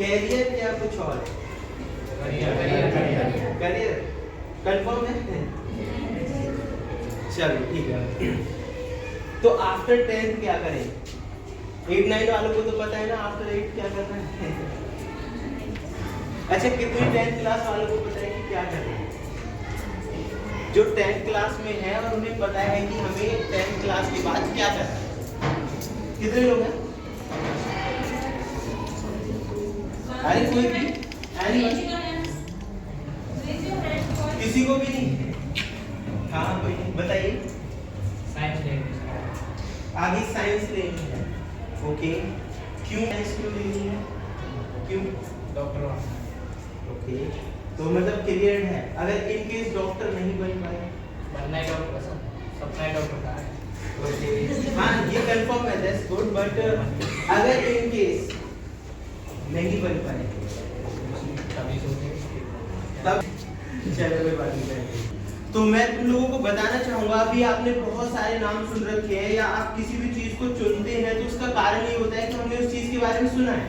Career या कुछ और? करियर कंफर्म है? चलो ठीक है। तो आफ्टर 10th क्या करें? 8-9 वालों को तो पता है ना आफ्टर 8 क्या करना है। अच्छा, कितनी 10th क्लास वालों को पता है कि क्या करना है? जो 10th क्लास में है और उन्हें पता है कि हमें 10th क्लास के बाद क्या करना है, कितने लोग हैं? अरे कोई भी? किसी को भी नहीं? हाँ कोई नहीं, बताइए। साइंस लेंगे, आगे साइंस लेनी है। ओके, क्यों साइंस क्यों लेनी है? क्यों? डॉक्टर ओके, तो मतलब क्लियर है। अगर इन केस डॉक्टर नहीं बन पाए, बनना है डॉक्टर, सपना है डॉक्टर का है। ओके हाँ ये कंफर्म है, दैट्स गुड। बट अगर इन केस नहीं बन पाए तभी सोचेंगे। तब चलो कोई बात नहीं। तो मैं तुम लोगों को बताना चाहूंगा, अभी आपने बहुत सारे नाम सुन रखे हैं या आप किसी भी चीज को चुनते हैं तो उसका कारण ये होता है कि हमने उस चीज के बारे में सुना है।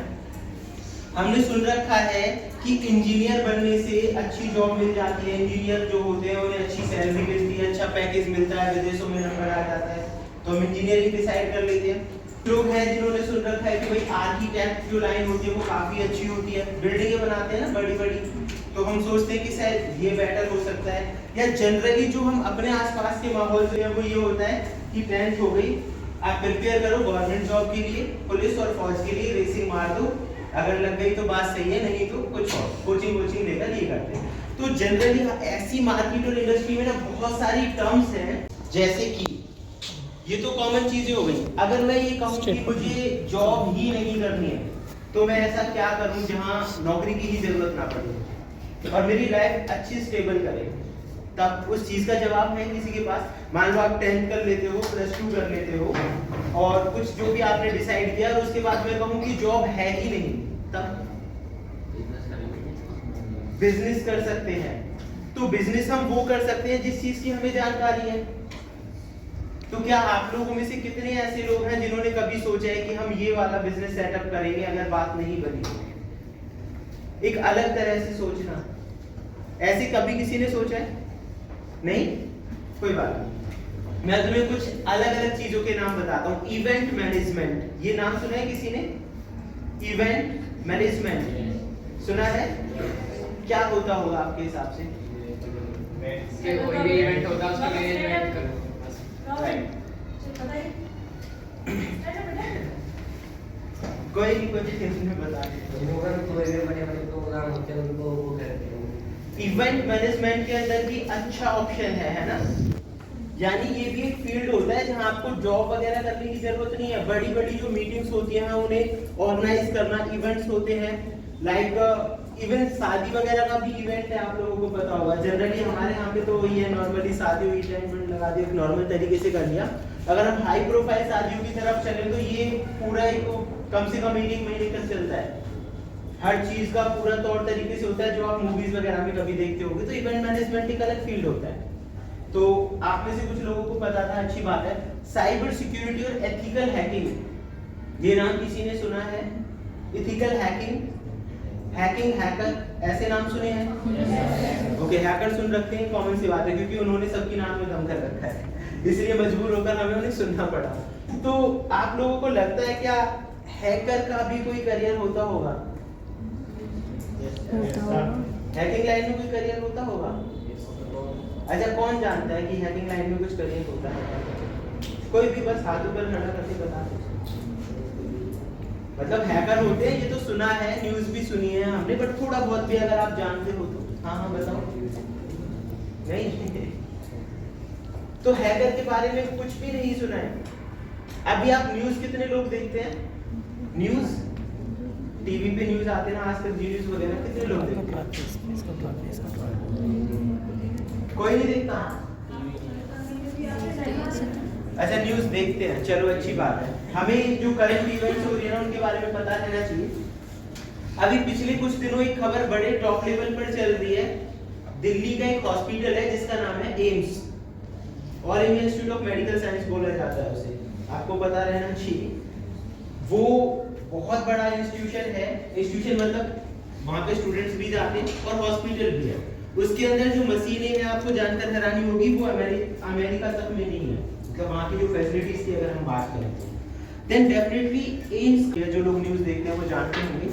हमने सुन रखा है कि इंजीनियर बनने से अच्छी जॉब मिल जाती है, इंजीनियर जो होते हैं उन्हें अच्छी सैलरी मिलती है, अच्छा पैकेज मिलता है, विदेशों में नंबर आ जाता है, तो हम इंजीनियरिंग डिसाइड कर लेते हैं। लोग हैं जिन्होंने सुन रखा है कि भाई आर्किटेक्ट जो लाइन होती है वो काफी अच्छी होती है, बिल्डिंगें बनाते हैं ना बड़ी बड़ी, तो हम सोचते हैं कि शायद ये बेटर हो सकता है। या जनरली जो हम अपने आसपास के माहौल से वो ये होता है कि 10th हो गई, आप प्रिपेयर करो गवर्नमेंट जॉब के लिए, पुलिस और फौज के लिए रेसिंग मार दो, अगर लग गई तो बात सही है, नहीं तो कुछ और कोचिंग लेकर ये करते हैं। तो जनरली ऐसी मार्केट और इंडस्ट्री में ना बहुत सारी टर्म्स हैं, जैसे कि ये तो कॉमन चीजें हो गई। अगर मैं ये कहूँ कि मुझे जॉब ही नहीं करनी है तो मैं ऐसा क्या करूँ जहाँ नौकरी की ही जरूरत ना पड़े और मेरी लाइफ अच्छी स्टेबल करे, तब उस चीज का जवाब है किसी के पास? मान लो आप 10th कर लेते हो, +2 कर लेते हो और कुछ जो भी आपने डिसाइड किया और उसके बाद मैं कहूँ कि जॉब है ही नहीं, तब बिजनेस कर सकते हैं। तो बिजनेस हम वो कर सकते हैं जिस चीज की हमें जानकारी है। तो क्या आप लोगों में से कितने ऐसे लोग हैं जिन्होंने कभी सोचा है कि हम ये वाला बिजनेस सेटअप करेंगे अगर बात नहीं बनी? एक अलग तरह से सोचना, ऐसे कभी किसी ने सोचा है? नहीं? कोई बात नहीं, मैं तुम्हें कुछ अलग अलग चीजों के नाम बताता हूँ। इवेंट मैनेजमेंट, ये नाम सुना है किसी ने? इवेंट मैनेजमेंट सुना है? क्या होता होगा आपके हिसाब से? कोई भी इवेंट होता है उसका मैनेजमेंट करो। कोई नहीं बता इवेंट मैनेजमेंट के अंदर भी अच्छा ऑप्शन है ना? यानी ये भी एक फील्ड होता है जहां आपको जॉब वगैरह करने की जरूरत नहीं है। बड़ी बड़ी जो मीटिंग्स होती हैं उन्हें ऑर्गेनाइज करना, इवेंट्स होते हैं लाइक इवन शादी वगैरह का भी इवेंट है, आप लोगों को पता होगा। जनरली हमारे यहाँ पे तो वही है, नॉर्मली शादी हुई इवेंट लगा दिया, एक नॉर्मल तरीके से कर लिया। अगर हम हाई प्रोफाइल शादियों की तरफ चले तो ये पूरा एक कम से कम 1 महीने तक चलता है, हर चीज का पूरा तौर तरीके से होता है जो आप मूवीज वगैरह में कभी देखते होंगे। तो इवेंट मैनेजमेंट एक अलग फील्ड होता है। तो आप में से कुछ लोगों को पता था, अच्छी बात है। साइबर सिक्योरिटी और एथिकल हैकिंग, ये नाम किसी ने सुना है? एथिकल हैकिंग, हैकिंग, हैकर, ऐसे नाम सुने हैं? ओके, हैकर सुन रखते हैं, कॉमन सी बात है क्योंकि उन्होंने सबके नाम में दम कर रखा है, इसलिए मजबूर होकर हमें उन्हें सुनना पड़ा। तो आप लोगों को लगता है क्या हैकर का भी कोई करियर होता होगा? हैकिंग लाइन में कोई करियर होता होगा? अच्छा, कौन जानता है कि हैकिंग लाइन में कुछ करियर होता है? कोई भी बस हाथ ऊपर खड़ा करके बता दो। मतलब हैकर होते हैं ये तो सुना है, न्यूज़ भी सुनी है हमने, बट थोड़ा बहुत भी अगर आप जानते हो तो हाँ बताओ। नहीं तो हैकर के बारे में कुछ भी नहीं सुना है। अभी आप न्यूज़ कितने लोग देखते हैं? न्यूज़ टीवी पे न्यूज़ आते ना आजकल, जी न्यूज़ वगैरह, कितने लोग देखते हैं? कोई नहीं देखता? अच्छा, न्यूज़ देखते हैं, चलो अच्छी बात है। हमें जो करंट इवेंट्स हो रही है ना उनके बारे में पता रहना चाहिए। अभी पिछले कुछ दिनों एक खबर बड़े टॉप लेवल पर चल रही है। दिल्ली का एक हॉस्पिटल है जिसका नाम है AIIMS, all India institute of medical science बोला जाता है उसे, आपको पता रहना चाहिए। वो बहुत बड़ा इंस्टीट्यूशन है। इंस्टीट्यूशन मतलब वहाँ पे स्टूडेंट्स भी जाते हैं और हॉस्पिटल भी है। उसके अंदर जो मशीनें हैं आपको जानकर हैरानी होगी, वो अमेरिका तक में नहीं है, मतलब वहाँ की जो फैसिलिटीज की अगर हम बात करें देन डेफिनेटली एम्स, जो लोग न्यूज़ देखते हैं वो जानते होंगे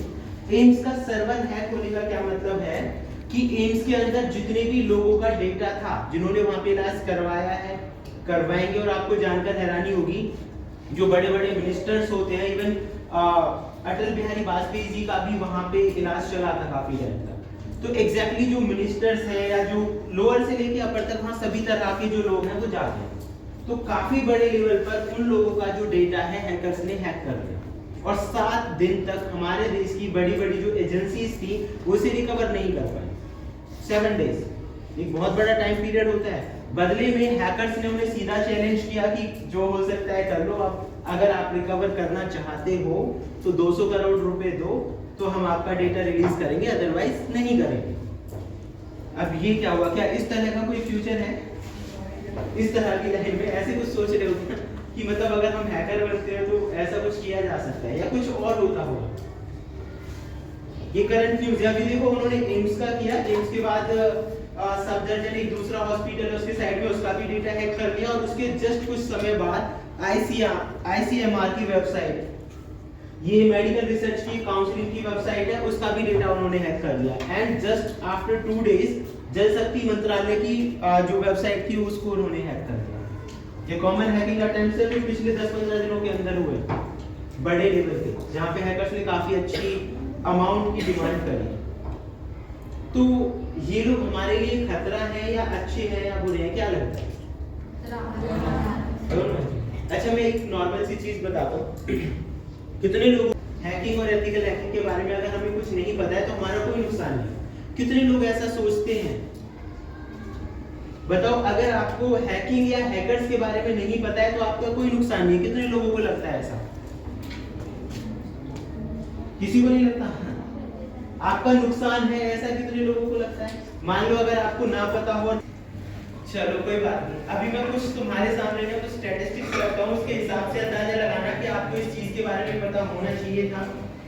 एम्स का सर्वर हैक होने का क्या मतलब है कि एम्स के अंदर जितने भी लोगों का डेटा था जिन्होंने वहाँ पे इलाज करवाया है, करवाएंगे। और आपको जानकर हैरानी होगी जो बड़े बड़े मिनिस्टर्स होते हैं, इवन अटल बिहारी वाजपेयी जी का भी वहाँ पे इलाज चला था काफी टाइम तक। तो एग्जैक्टली जो मिनिस्टर्स हैं या जो लोअर से लेके अपर तक वहाँ सभी तरह के जो लोग हैं वो जाते हैं। तो काफी बड़े लेवल पर उन लोगों का जो डेटा है हैकर्स ने हैक कर दिया और 7 दिन तक हमारे देश की बड़ी बड़ी जो एजेंसीज थी वो इसे रिकवर नहीं कर पाई। 7 डेज एक बहुत बड़ा टाइम पीरियड होता है। बदले में हैकर्स ने उन्हें सीधा चैलेंज किया कि जो हो सकता है कर लो, आप अगर आप रिकवर करना चाहते हो तो 200 करोड़ रुपए दो तो हम आपका डेटा रिलीज करेंगे, अदरवाइज नहीं करेंगे। अब ये क्या हुआ, क्या इस तरह का कोई फ्यूचर है? इस तरह की लाइन में ऐसे कुछ सोच रहे होते हैं कि मतलब अगर हम हैकर बनते हैं तो ऐसा कुछ किया जा सकता है या कुछ और होता होगा। ये करंट न्यूज़ अभी देखो, उन्होंने एम्स का किया, एम्स के बाद सफदरजंग एक दूसरा हॉस्पिटल है उसके साइड में, उसका भी डेटा हैक कर लिया और उसके जस्ट कुछ समय बाद आईसीएमआर की वेबसाइट, ये मेडिकल रिसर्च की काउंसलिंग की वेबसाइट है, उसका भी डेटा उन्होंने हैक कर लिया। एंड जस्ट आफ्टर 2 डेज जल शक्ति मंत्रालय की जो वेबसाइट थी उसको उन्होंने हैक कर दिया। ये कॉमन हैकिंग अटेम्प्ट्स है जो पिछले 10-15 दिनों के अंदर हुए बड़े लेवल पे, जहां पे हैकर्स ने काफी अच्छी अमाउंट की डिमांड करी। तो ये लोग हमारे लिए खतरा है या अच्छे हैं या बुरे हैं, क्या लगता है? अच्छा, मैं एक नॉर्मल सी चीज बताता हूँ। कितने लोग हैकिंग और एथिकल हैकिंग के बारे में अगर हमें कुछ नहीं पता है तो हमारा कोई नुकसान नहीं। कितने लोग ऐसा सोचते हैं? बताओ, अगर आपको हैकिंग या हैकर्स के बारे में नहीं पता है तो आपका कोई नुकसान नहीं है। कितने लोगों को लगता है ऐसा? किसी को नहीं लगता? आपका नुकसान है ऐसा कितने लोगों को लगता है? मान लो अगर आपको ना पता हो, चलो कोई बात नहीं, अभी मैं कुछ तुम्हारे सामने ना कुछ स्टैटिस्टिक्स रखता हूँ, उसके हिसाब से अंदाजा लगाना कि आपको इस चीज के बारे में पता होना चाहिए था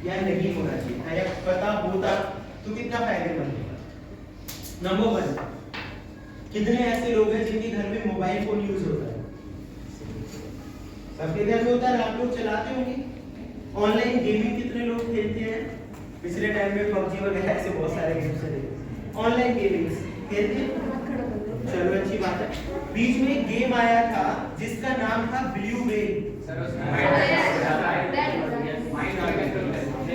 या नहीं होना चाहिए था, या पता होता तो कितना फायदेमंद होगा। नंबर 1, कितने ऐसे लोग हैं जिनके घर में मोबाइल फोन यूज होता है? सबके घर में होता है, आप लोग चलाते होंगे। ऑनलाइन गेमिंग कितने लोग खेलते हैं? पिछले टाइम में पबजी वगैरह ऐसे बहुत सारे गेम्स हैं, ऑनलाइन गेमिंग खेलते हैं। चलो अच्छी बात है। बीच में एक गेम आया था जिसका नाम था ब्लू वेल।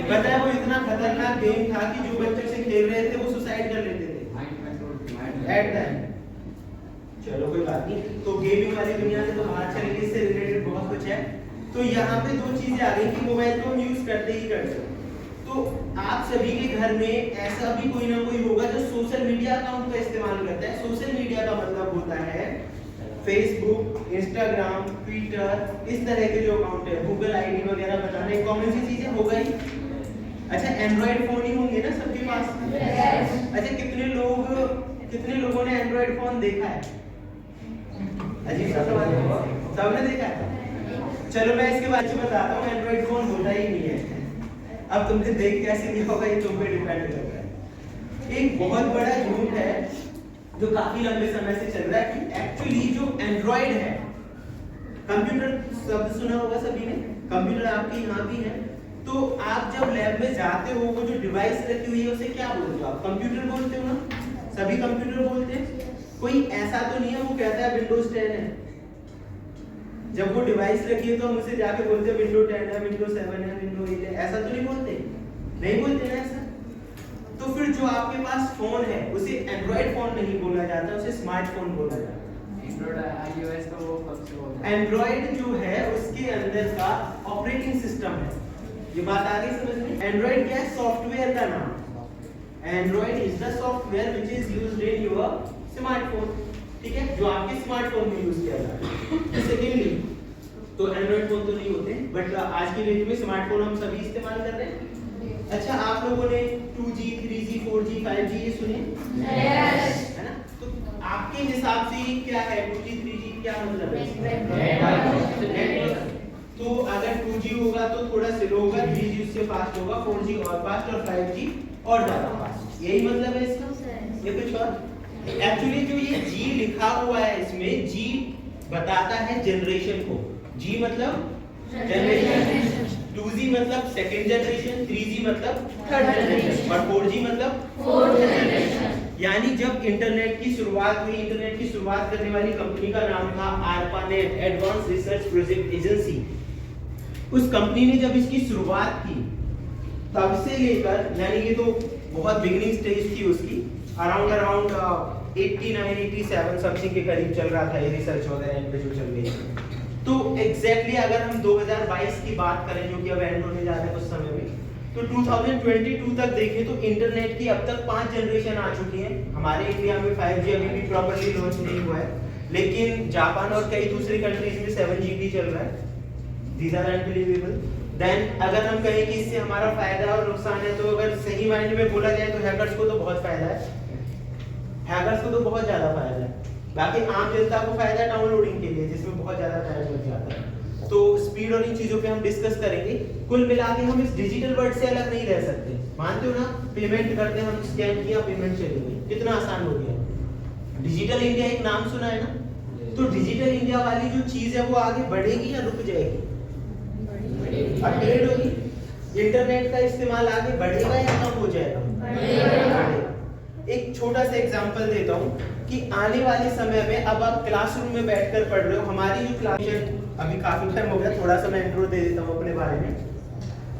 पता है वो इतना खतरनाक गेम था कि जो बच्चे से खेल रहे थे वो सुसाइड कर लेते थे एट दैट। चलो कोई बात नहीं, तो गेमिंग वाली दुनिया से तो बाहर चले गए, इससे रिलेटेड बहुत कुछ है। तो यहाँ पे 2 चीजें आ गई कि मोबाइल तो हम यूज करते ही करते हैं। तो आप सभी के घर में ऐसा भी कोई ना कोई होगा जो सोशल मीडिया अकाउंट का इस्तेमाल करता है। सोशल मीडिया का मतलब होता है फेसबुक, इंस्टाग्राम, ट्विटर, इस तरह के जो अकाउंट है, गूगल आईडी वगैरह बताना एक कॉमन सी चीज है, होगा ही। अच्छा, एंड्रॉइड फोन ही होंगे ना सबके पास? अच्छा, कितने लोगों ने एंड्रॉइड फोन देखा है? अजीब सा सवाल है, सबने देखा है? चलो मैं इसके बारे में बताता हूँ, एंड्रॉइड फोन होता ही नहीं है। अब तुमने देख कैसे लिया होगा ये तुम पे डिपेंड करता है। एक बहुत बड़ा झूठ है जो काफी लंबे समय से चल रहा है कि एक्चुअली जो एंड्रॉइड है, कंप्यूटर शब्द सुना होगा सभी ने, कंप्यूटर आपके यहाँ भी है। तो आप जब लैब में जाते हो वो जो डिवाइस रखी हुई है उसे क्या बोलते हो आप? कंप्यूटर बोलते हो ना? सभी कंप्यूटर बोलते हैं। कोई ऐसा तो नहीं है वो कहता है विंडोज 10 है, जब वो डिवाइस रखी है तो हम उसे जाके बोलते हैं विंडो 10 है, विंडो 7 है, विंडो 8 है, ऐसा तो नहीं बोलते? नहीं बोलते ना ऐसा। तो फिर जो आपके पास फोन है उसे एंड्रॉइड फोन नहीं बोला जाता, उसे स्मार्टफोन बोला जाता है। iOS का वो कब से होता है? एंड्रॉइड जो है उसके अंदर का ऑपरेटिंग सिस्टम है। ये बात आ गई समझ में? एंड्रॉइड क्या है? सॉफ्टवेयर का नाम। Android is the software which is used in your smartphone, ठीक है, जो आपके स्मार्टफोन में यूज किया जाता है। सेकेंडली, तो एंड्रॉइड फोन तो नहीं होते, बट आज की डेट में स्मार्टफोन हम सभी इस्तेमाल कर रहे हैं। अच्छा, आप लोगों ने 2G, 3G, 4G, 5G ये सुने? Yes. है ना? तो आपके हिसाब से क्या है 2G, 3G क्या मतलब है? तो अगर 2G होगा तो थोड़ा स्लो होगा, 3G उससे फास्ट होगा, 4G और फास्ट और 5G और ज्यादा फास्ट। यही मतलब है इसका, ये कुछ और। एक्चुअली जो ये G लिखा हुआ है इसमें, G बताता है जनरेशन को। G मतलब जनरेशन, 2G मतलब सेकंड जनरेशन, 3G मतलब थर्ड जनरेशन और 4G मतलब फोर्थ जनरेशन। यानी जब इंटरनेट की शुरुआत हुई, इंटरनेट की शुरुआत करने वाली कंपनी का नाम था ARPANET, advance research project agency. उस कंपनी ने जब इसकी शुरुआत की तब से लेकर, यानी ये तो बहुत बिगिनिंग स्टेज थी उसकी, अराउंड 89-87 समथिंग के करीब चल रहा था ये रिसर्च वगैरह इन पे जो चल रही है। तो एग्जैक्टली अगर हम 2022 की बात करें, जो कि अब एंड होने जा रहा है कुछ समय में, तो 2022 तक देखें तो इंटरनेट की अब तक 5 जनरेशन आ चुकी हैं। हमारे इंडिया में 5G अभी भी प्रॉपर्ली लॉन्च नहीं हुआ है, लेकिन जापान और कई दूसरी कंट्रीज में 7G चल रहा है। These are unbelievable. Then अगर हम कहें कि इससे हमारा फायदा और नुकसान है, तो अगर सही मायने में बोला जाए तो हैकर्स को तो बहुत फायदा है, हैकर्स को तो बहुत ज्यादा फायदा है। बाकी आम जनता को फायदा है डाउनलोडिंग के लिए, जिसमें बहुत ज्यादा टाइम लग जाता है। तो स्पीड और इन चीजों पे हम डिस्कस करेंगे। कुल मिला के हम इस डिजिटल वर्ल्ड से अलग नहीं रह सकते। मानते हो ना, पेमेंट करते हैं हम, स्कैन किया पेमेंट चली गई, कितना आसान हो गया। डिजिटल इंडिया एक नाम सुना है ना, तो डिजिटल इंडिया वाली जो चीज है वो आगे बढ़ेगी या रुक जाएगी? अपग्रेड होगी। इंटरनेट का इस्तेमाल आगे बढ़ेगा या कम हो जाएगा? बढ़ेगा। एक छोटा सा एग्जांपल देता हूँ कि आने वाले समय में, अब आप क्लासरूम में बैठकर पढ़ रहे हो, हमारी जो क्लास, अभी काफी टाइम हो गया, थोड़ा सा मैं इंट्रो दे देता हूँ अपने बारे में।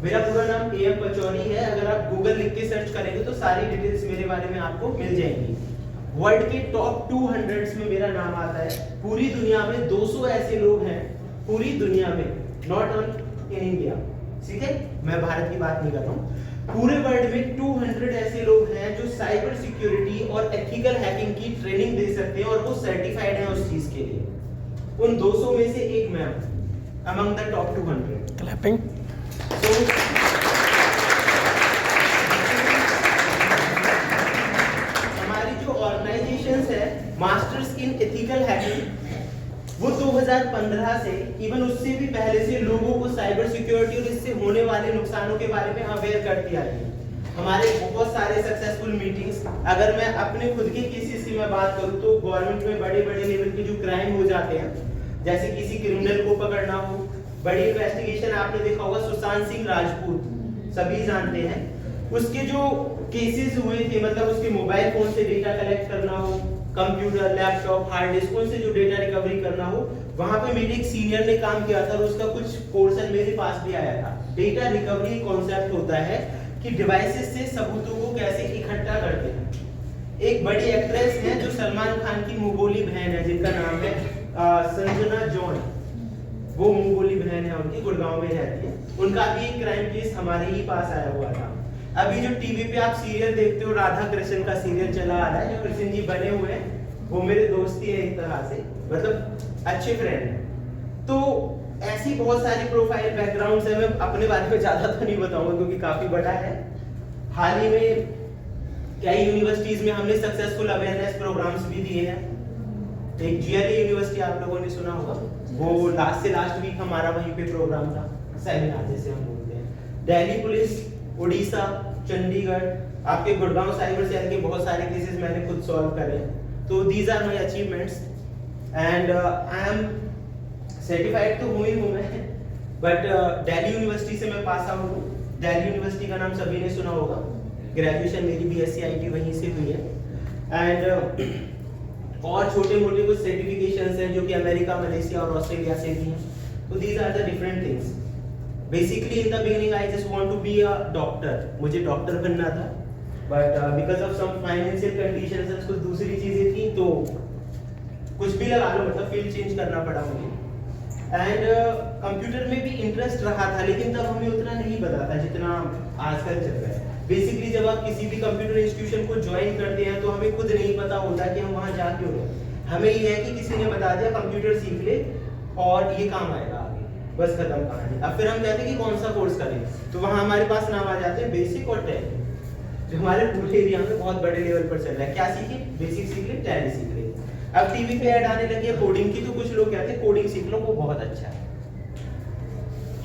मेरा पूरा नाम AM पचौरी है। अगर आप गूगल लिख के सर्च करेंगे तो सारी डिटेल्स मेरे बारे में आपको मिल जाएंगी। वर्ल्ड के टॉप 200 में मेरा नाम आता है। पूरी दुनिया में 200 ऐसे लोग हैं, पूरी दुनिया में, नॉट ऑन इन इंडिया, ठीक है, मैं भारत की बात नहीं कर रहा हूँ, पूरे वर्ल्ड में 200 ऐसे लोग हैं जो साइबर सिक्योरिटी और एथिकल हैकिंग की ट्रेनिंग दे सकते हैं और वो सर्टिफाइड हैं उस चीज के लिए। उन 200 में से एक मैं हूं, अमंग द टॉप 200। क्लैपिंग। हमारी जो ऑर्गेनाइजेशंस है मास्टर्स इन एथिकल हैकिंग, वो 2015 से, इवन उससे भी पहले से लोगों को साइबर सिक्योरिटी और इससे होने वाले नुकसानों के बारे में अवेयर करती आ रही है। हमारे बहुत सारे सक्सेसफुल मीटिंग्स, अगर मैं अपने खुद के केसेस की मैं बात करूं तो गवर्नमेंट में बड़े बड़े लेवल के जो क्राइम हो जाते हैं, जैसे किसी क्रिमिनल को पकड़ना हो, बड़ी इन्वेस्टिगेशन, आपने देखा होगा सुशांत सिंह राजपूत, सभी जानते हैं, उसके जो केसेस हुए थे, मतलब उसके मोबाइल फोन से डेटा कलेक्ट करना हो, कंप्यूटर, लैपटॉप, हार्ड डिस्क, उनसे जो डेटा रिकवरी करना हो, वहां पे मेरे एक सीनियर ने काम किया था और उसका कुछ पोर्शन मेरे पास भी आया था। डेटा रिकवरी कॉन्सेप्ट होता है कि डिवाइसेस से सबूतों को कैसे इकट्ठा करते हैं। एक बड़ी एक्ट्रेस है जो सलमान खान की मुंह बोली बहन है, जिनका नाम है संजना जॉन, वो मुंह बोली बहन है उनकी, गुड़गांव में रहती है। उनका भी एक क्राइम केस हमारे ही पास आया हुआ था। अभी जो टीवी पे आप सीरियल देखते हो, राधा कृष्ण का सीरियल चला आ रहा है, जो कृष्ण जी बने हुए हैं, वो मेरे दोस्त ही है एक तरह से, मतलब अच्छे फ्रेंड हैं। तो ऐसी बहुत सारी प्रोफाइल बैकग्राउंड्स है। मैं अपने बारे में ज्यादा तो नहीं बताऊंगा क्योंकि काफी बड़ा है। हाल ही में कई यूनिवर्सिटीज में हमने सक्सेसफुल अवेयरनेस प्रोग्राम्स भी दिए हैं। एक GLA यूनिवर्सिटी आप लोगों ने सुना होगा, वो लास्ट वीक हमारा वहीं पे प्रोग्राम था, सेमिनार जैसे हम बोलते हैं। दिल्ली पुलिस, उड़ीसा, चंडीगढ़, आपके गुड़गांव साइबर सेल के बहुत सारे केसेस मैंने खुद सॉल्व करे। तो these are my achievements and I am certified तो हुई हूँ मैं, बट दिल्ली यूनिवर्सिटी से मैं पास आउट हूँ। दिल्ली यूनिवर्सिटी का नाम सभी ने सुना होगा, ग्रेजुएशन मेरी BSc IT वहीं से हुई है। एंड और छोटे मोटे कुछ सर्टिफिकेशंस हैं जो कि अमेरिका, मलेशिया और ऑस्ट्रेलिया से भी हैं। तो these are the different things. Basically in the beginning I just want to be a doctor, मुझे डॉक्टर बनना था, but because of some financial conditions, कुछ दूसरी चीजें थी, तो कुछ भी लगा लो, मतलब फील्ड चेंज करना पड़ा मुझे। एंड कंप्यूटर में भी इंटरेस्ट रहा था, लेकिन तब हमें उतना नहीं पता था जितना आजकल चल रहा है। बेसिकली जब आप किसी भी कंप्यूटर इंस्टीट्यूशन को ज्वाइन करते हैं तो हमें खुद नहीं पता होता कि हम वहां जा क्यों रहे हैं। हमें ये है कि किसी ने बता दिया कंप्यूटर सीख ले और ये काम आएगा आगे, बस खत्म कहानी। अब फिर हम कहते हैं कि कौन सा कोर्स करें, तो वहां हमारे पास नाम आ जाते हैं बेसिक और टैली, जो हमारे पूरे एरिया में बहुत बड़े लेवल पर चल रहा है। क्या सीखे? बेसिक सीख ले, टैली सीख ले। अब टीवी पे ऐड आने लगी है कोडिंग की, तो कुछ लोग कहते हैं कोडिंग सीख लो, वो बहुत अच्छा है।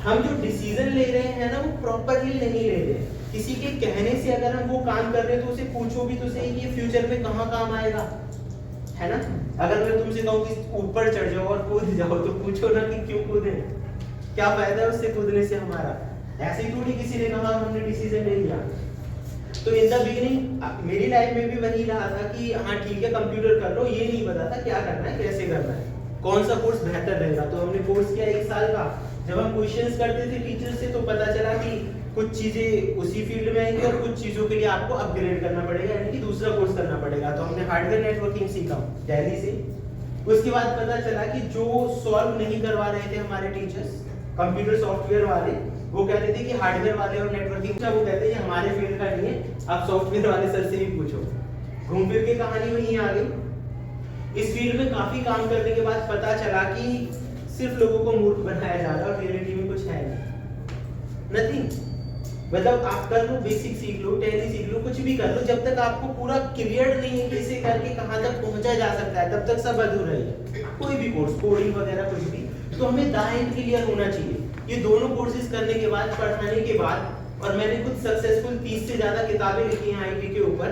हम जो डिसीजन ले रहे हैं ना वो प्रॉपरली नहीं ले रहे हैं। किसी के कहने से अगर हम वो काम कर रहे हैं तो उसे पूछो भी तो सही कि फ्यूचर में कहाँ काम आएगा, है ना। अगर मैं तुमसे कहूँ कि ऊपर चढ़ जाओ और कूद जाओ तो पूछो ना कि क्यों कूदे, क्या फायदा है उससे कूदने से हमारा। ऐसे ही थोड़ी किसी ने कहा हमने डिसीजन ले लिया। तो इन द बिगिनिंग मेरी लाइफ में भी वही रहा था कि हाँ ठीक है कंप्यूटर कर लो, ये नहीं पता था क्या करना है कैसे करना है, कौन सा कोर्स बेहतर रहेगा। तो हमने कोर्स किया 1 साल का। जब हम क्वेश्चंस करते थे टीचर से तो पता चला कि कुछ चीजें उसी फील्ड में आएंगी और कुछ चीजों के लिए आपको अपग्रेड करना पड़ेगा, यानी कि दूसरा कोर्स करना पड़ेगा। तो हमने हार्डवेयर नेटवर्किंग सीखा दिल्ली से। उसके बाद पता चला कि जो सॉल्व नहीं करवा रहे थे हमारे टीचर्स कंप्यूटर सॉफ्टवेयर वाले, वो कहते थे कि हार्डवेयर वाले और नेटवर्किंग का, वो कहते हैं हमारे फील्ड का नहीं है, आप सॉफ्टवेयर वाले सर से भी पूछो। घूम फिर के कहानी वहीं आ गई। इस फील्ड में काफी काम करने के बाद पता चला कि सिर्फ लोगों को मूर्ख बनाया जा रहा है और रियलिटी में कुछ है नहीं, नथिंग। मतलब आप कर लो, बेसिक सीख लो, टैली सीख लो, कुछ भी कर लो, जब तक आपको पूरा क्लियर नहीं है कैसे करके कहां तक पहुंचा जा सकता है तब तक सब अधूरा ही है। कोई भी कोर्स, कोडिंग वगैरह कुछ भी, तो हमें दाएं क्लियर होना चाहिए। ये दोनों कोर्सेज करने के बाद, पढ़ाने के बाद, और मैंने खुद सक्सेसफुल 30 से ज्यादा किताबें लिखी हैं आईटी के ऊपर।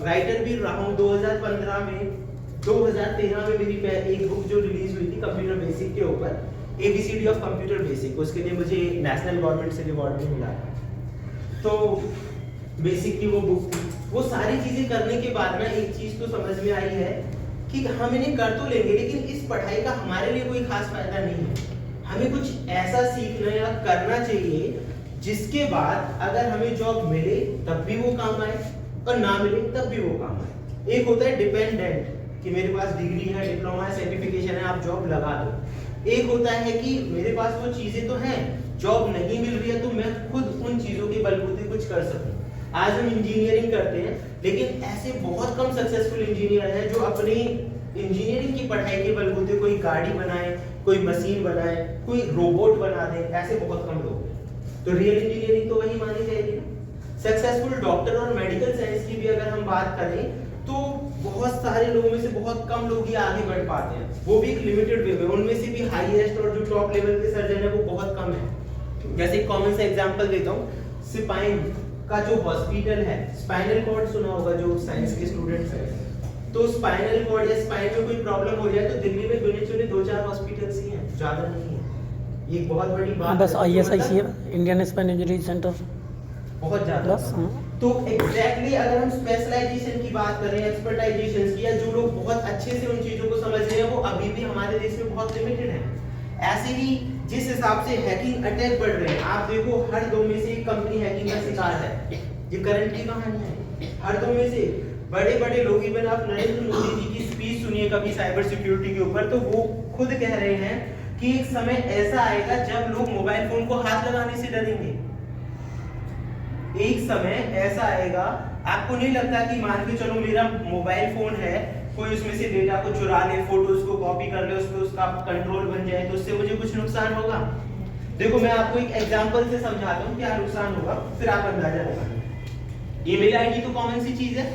राइटर भी रहा हूं। 2015 में 2013 में मेरी एक बुक जो रिलीज हुई थी कंप्यूटर बेसिक के ऊपर, ABCD ऑफ कंप्यूटर बेसिक, उसके लिए मुझे नेशनल गवर्नमेंट से रिवॉर्ड भी मिला था। तो बेसिक की वो बुक थी। वो सारी चीजें करने के बाद ना एक चीज तो समझ में आई है कि हम इन्हें कर तो लेंगे लेकिन इस पढ़ाई का हमारे लिए कोई खास फायदा नहीं है। हमें कुछ ऐसा सीखना या करना चाहिए जिसके बाद अगर हमें जॉब मिले तब भी वो काम आए और ना मिले तब भी वो काम आए। एक होता है डिपेंडेंट कि मेरे पास डिग्री है, डिप्लोमा है, सर्टिफिकेशन है, आप जॉब लगा दो। एक होता है कि मेरे पास वो चीजें तो हैं, जॉब नहीं मिल रही है तो मैं खुद उन चीजों के बलबूते कुछ कर सकूं। आज हम इंजीनियरिंग करते हैं लेकिन ऐसे बहुत कम सक्सेसफुल इंजीनियर हैं जो अपनी इंजीनियरिंग की पढ़ाई के बलबूते कोई गाड़ी बनाए, कोई मशीन बनाए, कोई रोबोट बना दे, ऐसे बहुत कम लोग हैं। तो रियल इंजीनियरिंग तो वही मानी जाएगी ना। सक्सेसफुल डॉक्टर और मेडिकल साइंस की भी अगर हम बात करें तो बहुत सारे लोगों में से बहुत कम लोग ही आगे बढ़ पाते हैं, वो भी एक लिमिटेड वे में। उनमें से भी हाईएस्ट और जो टॉप लेवल के सर्जन है वो बहुत कम है। जैसे एक कॉमन सा एग्जांपल देता हूँ, स्पाइन का जो हॉस्पिटल है, स्पाइनल कॉर्ड सुना होगा जो साइंस के स्टूडेंट्स हैं, तो स्पाइनल कॉर्ड या स्पाइन में कोई प्रॉब्लम हो जाए तो दिल्ली में गिने चुने 2-4 हॉस्पिटल्स ही हैं, ज्यादा नहीं है। ये एक बहुत बड़ी बात बस ISIC Indian spine injury centre बहुत ज्यादा। तो एग्जैक्टली अगर हम स्पेशलाइजेशन की बात करें, एक्सपर्टाइजेशन की, या जो लोग बहुत अच्छे से उन चीजों को समझ रहे हैं वो अभी भी हमारे देश में बहुत लिमिटेड है। ऐसे ही जिस हिसाब से हैकिंग अटैक बढ़ रहे हैं, आप देखो हर 2 में से एक कंपनी हैकिंग का शिकार है। ये करंट की कहानी है, हर 2 में से बड़े बड़े लोग, इवन आप नरेंद्र मोदी जी की स्पीच सुनिए कभी साइबर सिक्योरिटी के ऊपर, तो वो खुद कह रहे हैं कि एक समय ऐसा आएगा जब लोग मोबाइल फोन को हाथ लगाने से डरेंगे। एक समय ऐसा आएगा, आपको नहीं लगता कि मान के चलो मेरा मोबाइल फोन है, कोई उसमें से डेटा को चुरा ले, फोटोज को कॉपी कर ले, उस पे उसका कंट्रोल बन जाए, तो उससे मुझे कुछ नुकसान होगा? देखो मैं आपको एक एग्जांपल से समझाता हूँ क्या नुकसान होगा, फिर आप अंदाजा लगाएंगे। ईमेल आईडी तो कॉमन सी चीज है।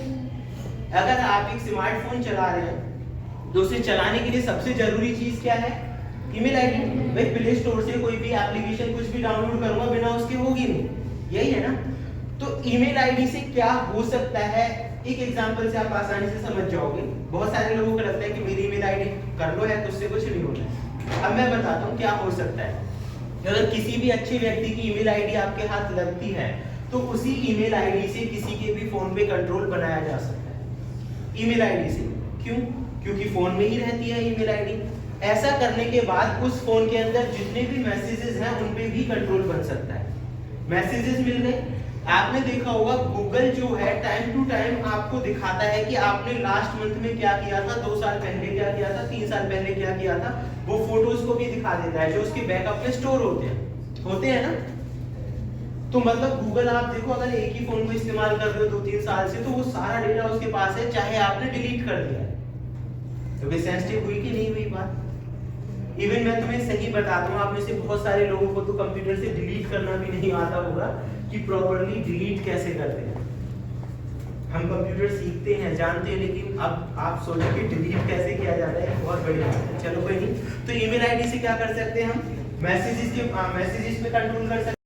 अगर आप एक स्मार्टफोन चला रहे हैं तो उसे चलाने के लिए सबसे जरूरी चीज क्या है? Email ID. भाई प्ले स्टोर से कोई भी एप्लीकेशन कुछ भी डाउनलोड करूंगा बिना उसके होगी नहीं, यही है ना। तो ईमेल आईडी से क्या हो सकता है, एक एग्जांपल से आप आसानी से समझ जाओगे। बहुत सारे लोगों को लगता है कि मेरी ईमेल आईडी कर लो है तो उससे कुछ नहीं होना। अब मैं बताता हूँ क्या हो सकता है। अगर किसी भी अच्छे व्यक्ति की ईमेल आईडी आपके हाथ लगती है तो उसी ईमेल आईडी से किसी के भी फोन पे कंट्रोल बनाया जा सकता है। ईमेल आईडी से क्यों? क्योंकि फोन में ही रहती है ईमेल आईडी। ऐसा करने के बाद उस फोन के अंदर जितने भी मैसेजेस हैं उन पे भी कंट्रोल बन सकता है। मैसेजेस मिल गए। आपने देखा होगा गूगल जो है टाइम टू टाइम आपको दिखाता है कि आपने लास्ट मंथ में क्या किया था, 2 साल पहले क्या किया था, 3 साल पहले क्या किया था। वो फोटोज को भी दिखा देता है जो उसके बैकअप में स्टोर होते हैं ना। तो मतलब गूगल आप देखो अगर एक ही फोन को इस्तेमाल कर रहे हो 2-3 साल से, तो वो सारा डेटा उसके पास है, चाहे आपने डिलीट कर दिया है। तो वे सेंसिटिव हुई कि नहीं हुई बात? इवन मैं तुम्हें सही बताता हूँ, आप में से बहुत सारे लोगों को तो कंप्यूटर से डिलीट करना भी नहीं आता होगा कि प्रॉपर्ली डिलीट कैसे करते हैं। हम कंप्यूटर सीखते हैं, जानते हैं, लेकिन अब आप सोचो कि डिलीट कैसे किया जाता है, बहुत बड़ी बात है। चलो कोई नहीं। तो ईमेल आईडी से क्या कर सकते हैं हम? मैसेजेस पे कंट्रोल कर सकते